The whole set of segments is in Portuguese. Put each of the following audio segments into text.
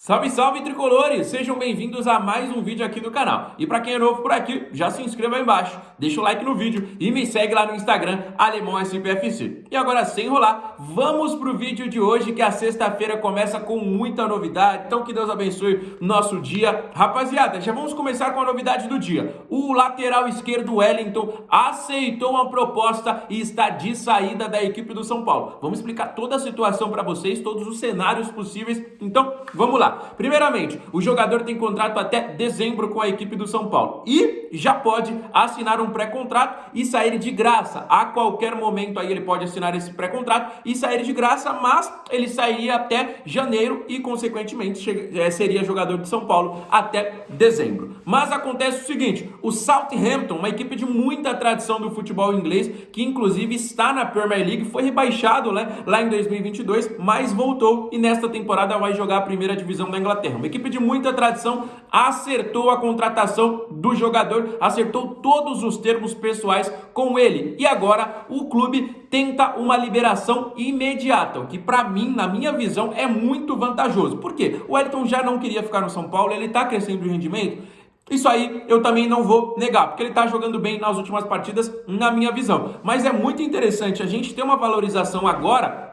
Salve, salve, tricolores! Sejam bem-vindos a mais um vídeo aqui do canal. E para quem é novo por aqui, já se inscreva aí embaixo, deixa o like no vídeo e me segue lá no Instagram, AlemãoSPFC. E agora, sem enrolar, vamos pro vídeo de hoje, que a sexta-feira começa com muita novidade. Então, que Deus abençoe nosso dia. Rapaziada, já vamos começar com a novidade do dia. O lateral esquerdo Wellington aceitou uma proposta e está de saída da equipe do São Paulo. Vamos explicar toda a situação para vocês, todos os cenários possíveis. Então, vamos lá. Primeiramente, o jogador tem contrato até dezembro com a equipe do São Paulo e já pode assinar um pré-contrato e sair de graça. A qualquer momento aí ele pode assinar esse pré-contrato e sair de graça, mas ele sairia até janeiro e, consequentemente, seria jogador de São Paulo até dezembro. Mas acontece o seguinte, o Southampton, uma equipe de muita tradição do futebol inglês, que inclusive está na Premier League, foi rebaixado, lá em 2022, mas voltou e nesta temporada vai jogar a primeira divisão da Inglaterra. Uma equipe de muita tradição acertou a contratação do jogador, acertou todos os termos pessoais com ele. E agora o clube tenta uma liberação imediata, o que para mim, na minha visão, é muito vantajoso. Por quê? O Wellington já não queria ficar no São Paulo, ele está crescendo o rendimento. Isso aí eu também não vou negar, porque ele está jogando bem nas últimas partidas, na minha visão. Mas é muito interessante a gente ter uma valorização agora.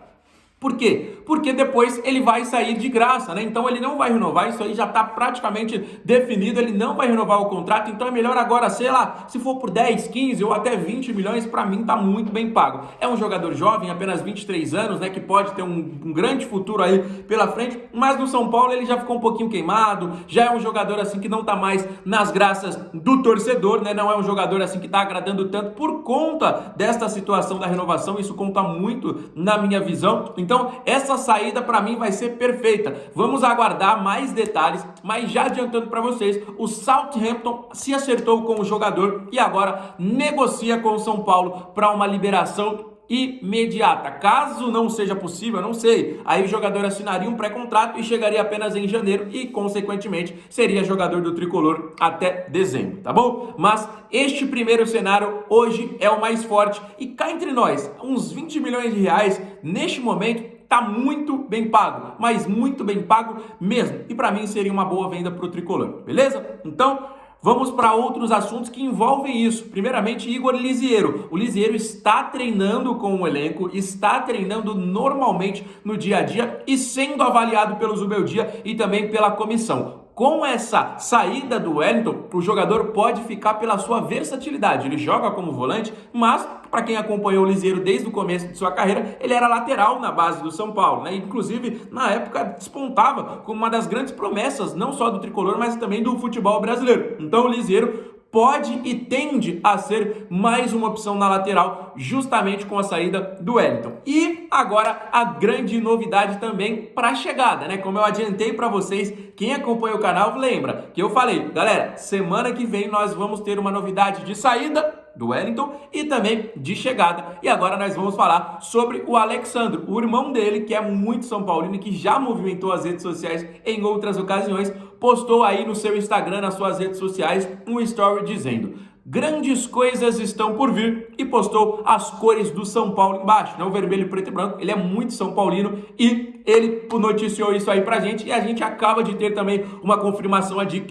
Por quê? Porque depois ele vai sair de graça, né? Então ele não vai renovar, isso aí já está praticamente definido, ele não vai renovar o contrato, então é melhor agora, sei lá, se for por 10, 15 ou até 20 milhões, para mim tá muito bem pago. É um jogador jovem, apenas 23 anos, né? Que pode ter um grande futuro aí pela frente, mas no São Paulo ele já ficou um pouquinho queimado, já é um jogador assim que não tá mais nas graças do torcedor, né? Não é um jogador assim que tá agradando tanto por conta desta situação da renovação, isso conta muito na minha visão. Então, essa saída para mim vai ser perfeita. Vamos aguardar mais detalhes, mas já adiantando para vocês, o Southampton se acertou com o jogador e agora negocia com o São Paulo para uma liberação imediata. Caso não seja possível, não sei, aí o jogador assinaria um pré-contrato e chegaria apenas em janeiro e, consequentemente, seria jogador do tricolor até dezembro, tá bom? Mas este primeiro cenário hoje é o mais forte e cá entre nós, uns 20 milhões de reais neste momento tá muito bem pago, mas muito bem pago mesmo. E para mim seria uma boa venda para o tricolor, beleza? Então, vamos para outros assuntos que envolvem isso. Primeiramente, Igor Lisieiro. O Lisieiro está treinando com o elenco, está treinando normalmente no dia a dia e sendo avaliado pelo Zubeldia e também pela comissão. Com essa saída do Wellington, o jogador pode ficar pela sua versatilidade. Ele joga como volante, mas para quem acompanhou o Lisieiro desde o começo de sua carreira, ele era lateral na base do São Paulo, né? Inclusive, na época, despontava como uma das grandes promessas, não só do tricolor, mas também do futebol brasileiro. Então, o Lisieiro pode e tende a ser mais uma opção na lateral, justamente com a saída do Wellington. E agora a grande novidade também para a chegada, né? Como eu adiantei para vocês, quem acompanha o canal lembra que eu falei, galera, semana que vem nós vamos ter uma novidade de saída do Wellington e também de chegada. E agora nós vamos falar sobre o Alexandro, o irmão dele, que é muito São Paulino e que já movimentou as redes sociais em outras ocasiões, postou aí no seu Instagram, nas suas redes sociais, um story dizendo: grandes coisas estão por vir, e postou as cores do São Paulo embaixo, né? O vermelho, preto e branco. Ele é muito São Paulino e ele noticiou isso aí pra gente e a gente acaba de ter também uma confirmação aqui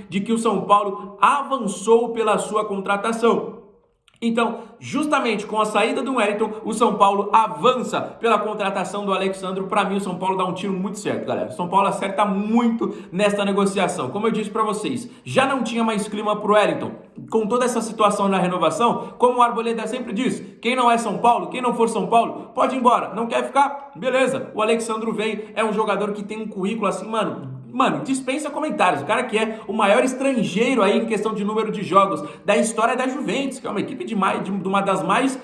de que o São Paulo avançou pela sua contratação. Então, justamente com a saída do Wellington, o São Paulo avança pela contratação do Alexandro. Para mim, o São Paulo dá um tiro muito certo, galera. O São Paulo acerta muito nesta negociação. Como eu disse para vocês, já não tinha mais clima pro Wellington. Com toda essa situação na renovação, como o Arboleda sempre diz, quem não é São Paulo, quem não for São Paulo, pode ir embora. Não quer ficar? Beleza. O Alexandro vem, é um jogador que tem um currículo assim, Mano, dispensa comentários. O cara que é o maior estrangeiro aí em questão de número de jogos da história da Juventus, que é uma equipe de uma das mais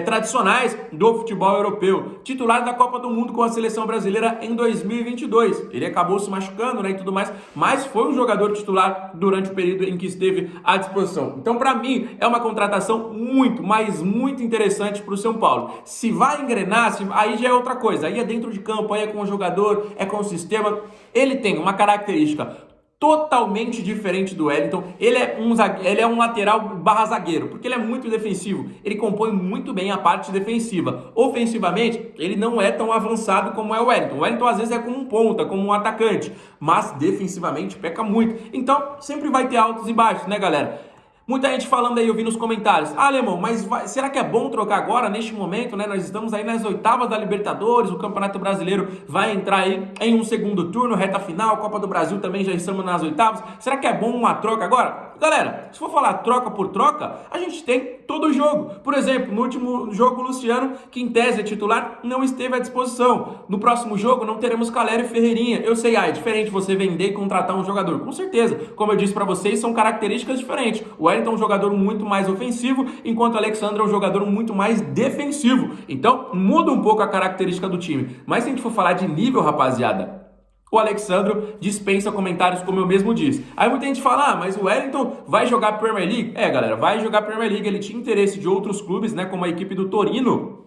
tradicionais do futebol europeu. Titular da Copa do Mundo com a seleção brasileira em 2022. Ele acabou se machucando, né, e tudo mais, mas foi um jogador titular durante o período em que esteve à disposição. Então, para mim, é uma contratação muito, mas muito interessante para o São Paulo. Se vai engrenar, aí já é outra coisa. Aí é dentro de campo, aí é com o jogador, é com o sistema. Ele tem uma característica totalmente diferente do Wellington. Ele é um lateral barra zagueiro, porque ele é muito defensivo. Ele compõe muito bem a parte defensiva. Ofensivamente, ele não é tão avançado como é o Wellington. O Wellington às vezes é como um ponta, como um atacante, mas defensivamente peca muito. Então, sempre vai ter altos e baixos, né, galera? Muita gente falando aí, eu vi nos comentários, Alemão, mas será que é bom trocar agora, neste momento, né? Nós estamos aí nas oitavas da Libertadores, o Campeonato Brasileiro vai entrar aí em um segundo turno, reta final, Copa do Brasil também já estamos nas oitavas. Será que é bom uma troca agora? Galera, se for falar troca por troca, a gente tem todo o jogo. Por exemplo, no último jogo, o Luciano, que em tese é titular, não esteve à disposição. No próximo jogo, não teremos Caleri e Ferreirinha. Eu sei, é diferente você vender e contratar um jogador. Com certeza. Como eu disse para vocês, são características diferentes. O Wellington é um jogador muito mais ofensivo, enquanto o Alexandre é um jogador muito mais defensivo. Então, muda um pouco a característica do time. Mas se a gente for falar de nível, rapaziada, o Alexandro dispensa comentários, como eu mesmo disse. Aí muita gente fala, mas o Wellington vai jogar Premier League? Galera, vai jogar Premier League. Ele tinha interesse de outros clubes, né, como a equipe do Torino,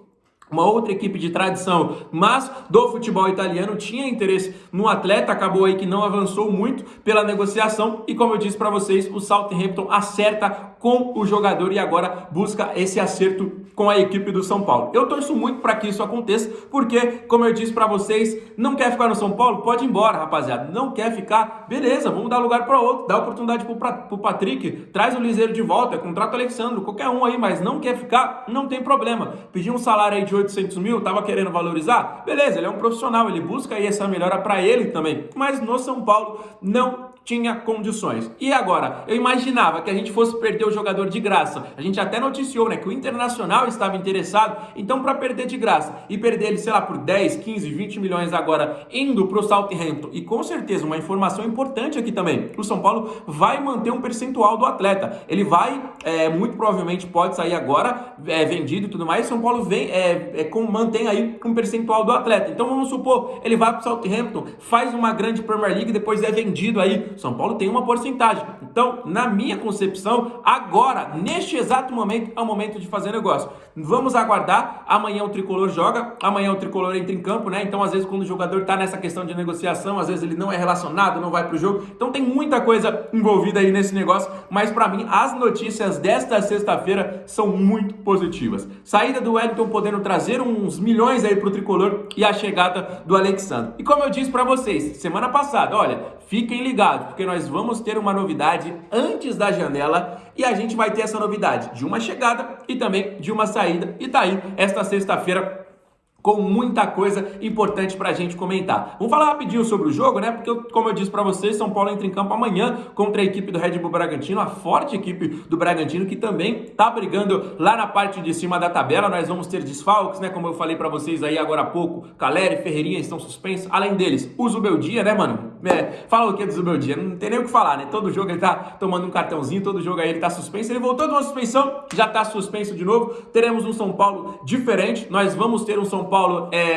uma outra equipe de tradição, mas do futebol italiano, tinha interesse no atleta, acabou aí que não avançou muito pela negociação e, como eu disse para vocês, o Southampton acerta com o jogador e agora busca esse acerto com a equipe do São Paulo. Eu torço muito para que isso aconteça, porque, como eu disse para vocês, não quer ficar no São Paulo? Pode ir embora, rapaziada. Não quer ficar? Beleza, vamos dar lugar para outro, dá oportunidade pro Patrick, traz o Liseiro de volta, contrata o Alexandre, qualquer um aí, mas não quer ficar? Não tem problema. Pedir um salário aí de 800 mil, tava querendo valorizar? Beleza, ele é um profissional, ele busca aí essa melhora para ele também, mas no São Paulo não tinha condições. E agora, eu imaginava que a gente fosse perder o jogador de graça. A gente até noticiou, né, que o Internacional estava interessado. Então, para perder de graça e perder ele, sei lá, por 10, 15, 20 milhões agora indo para o Southampton, e com certeza uma informação importante aqui também, o São Paulo vai manter um percentual do atleta. Ele vai, muito provavelmente pode sair agora, vendido e tudo mais. São Paulo mantém aí um percentual do atleta. Então, vamos supor, ele vai para o Southampton, faz uma grande Premier League, depois é vendido aí. São Paulo tem uma porcentagem. Então, na minha concepção, agora, neste exato momento, é o momento de fazer negócio. Vamos aguardar. Amanhã o Tricolor joga, amanhã o Tricolor entra em campo, né? Então, às vezes, quando o jogador tá nessa questão de negociação, às vezes ele não é relacionado, não vai pro jogo. Então, tem muita coisa envolvida aí nesse negócio. Mas, para mim, as notícias desta sexta-feira são muito positivas. Saída do Wellington podendo trazer uns milhões aí pro Tricolor e a chegada do Alexandre. E como eu disse para vocês, semana passada, olha, fiquem ligados, porque nós vamos ter uma novidade antes da janela e a gente vai ter essa novidade de uma chegada e também de uma saída. E tá aí, esta sexta-feira, com muita coisa importante pra gente comentar. Vamos falar rapidinho sobre o jogo, né? Porque, como eu disse pra vocês, São Paulo entra em campo amanhã contra a equipe do Red Bull Bragantino, a forte equipe do Bragantino, que também tá brigando lá na parte de cima da tabela. Nós vamos ter desfalques, né? Como eu falei pra vocês aí agora há pouco, Caleri e Ferreirinha estão suspensos. Além deles, o Zubeldia, né, mano? Fala o que do Zubeldia? Não tem nem o que falar, né? Todo jogo ele tá tomando um cartãozinho, todo jogo aí ele tá suspenso. Ele voltou de uma suspensão, já tá suspenso de novo. Teremos um São Paulo diferente. Nós vamos ter um São Paulo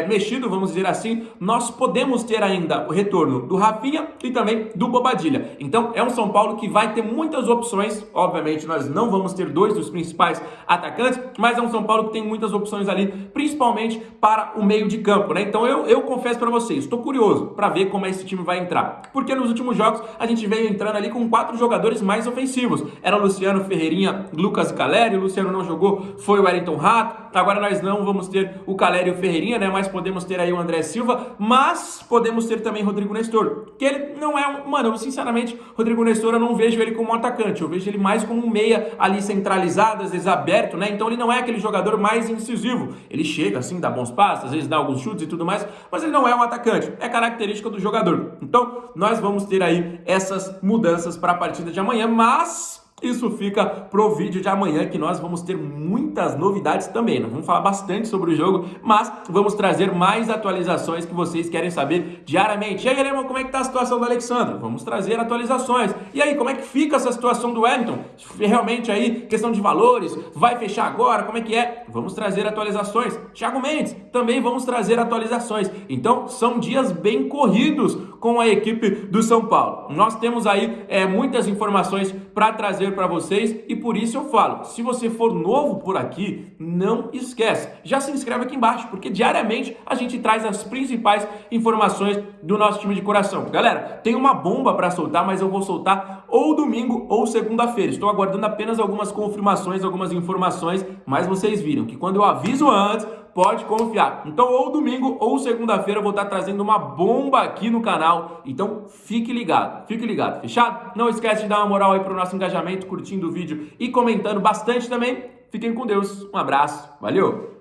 mexido, vamos dizer assim. Nós podemos ter ainda o retorno do Rafinha e também do Bobadilla. Então é um São Paulo que vai ter muitas opções. Obviamente nós não vamos ter dois dos principais atacantes, mas é um São Paulo que tem muitas opções ali, principalmente para o meio de campo, né? Então eu confesso para vocês, estou curioso para ver como esse time vai entrar, porque nos últimos jogos a gente veio entrando ali com 4 jogadores mais ofensivos. Era o Luciano, Ferreirinha, Lucas e Caleri. O Luciano não jogou, foi o Wellington Rato. Agora nós não vamos ter o Caleri e o Ferreirinha, né? Mas podemos ter aí o André Silva, mas podemos ter também Rodrigo Nestor, que ele não é um... Mano, eu sinceramente, Rodrigo Nestor, eu não vejo ele como um atacante, eu vejo ele mais como um meia ali centralizado, às vezes aberto, né? Então ele não é aquele jogador mais incisivo. Ele chega assim, dá bons passos, às vezes dá alguns chutes e tudo mais, mas ele não é um atacante, é característica do jogador. Então nós vamos ter aí essas mudanças para a partida de amanhã, mas isso fica pro vídeo de amanhã, que nós vamos ter muitas novidades também. Nós vamos falar bastante sobre o jogo, mas vamos trazer mais atualizações que vocês querem saber diariamente. E aí, Alemão, como é que tá a situação do Alexandre? Vamos trazer atualizações. E aí, como é que fica essa situação do Wellington? Realmente aí, questão de valores, vai fechar agora? Como é que é? vamos trazer atualizações. Thiago Mendes, também vamos trazer atualizações. Então, são dias bem corridos com a equipe do São Paulo. Nós temos aí muitas informações para trazer para vocês e por isso eu falo, se você for novo por aqui, não esquece, já se inscreve aqui embaixo, porque diariamente a gente traz as principais informações do nosso time de coração. Galera, tem uma bomba para soltar, mas eu vou soltar ou domingo ou segunda-feira. Estou aguardando apenas algumas confirmações, algumas informações, mas vocês viram que quando eu aviso antes, pode confiar. Então, ou domingo ou segunda-feira eu vou estar trazendo uma bomba aqui no canal. Então, fique ligado, fechado? Não esquece de dar uma moral aí pro nosso engajamento, curtindo o vídeo e comentando bastante também. Fiquem com Deus, um abraço, valeu!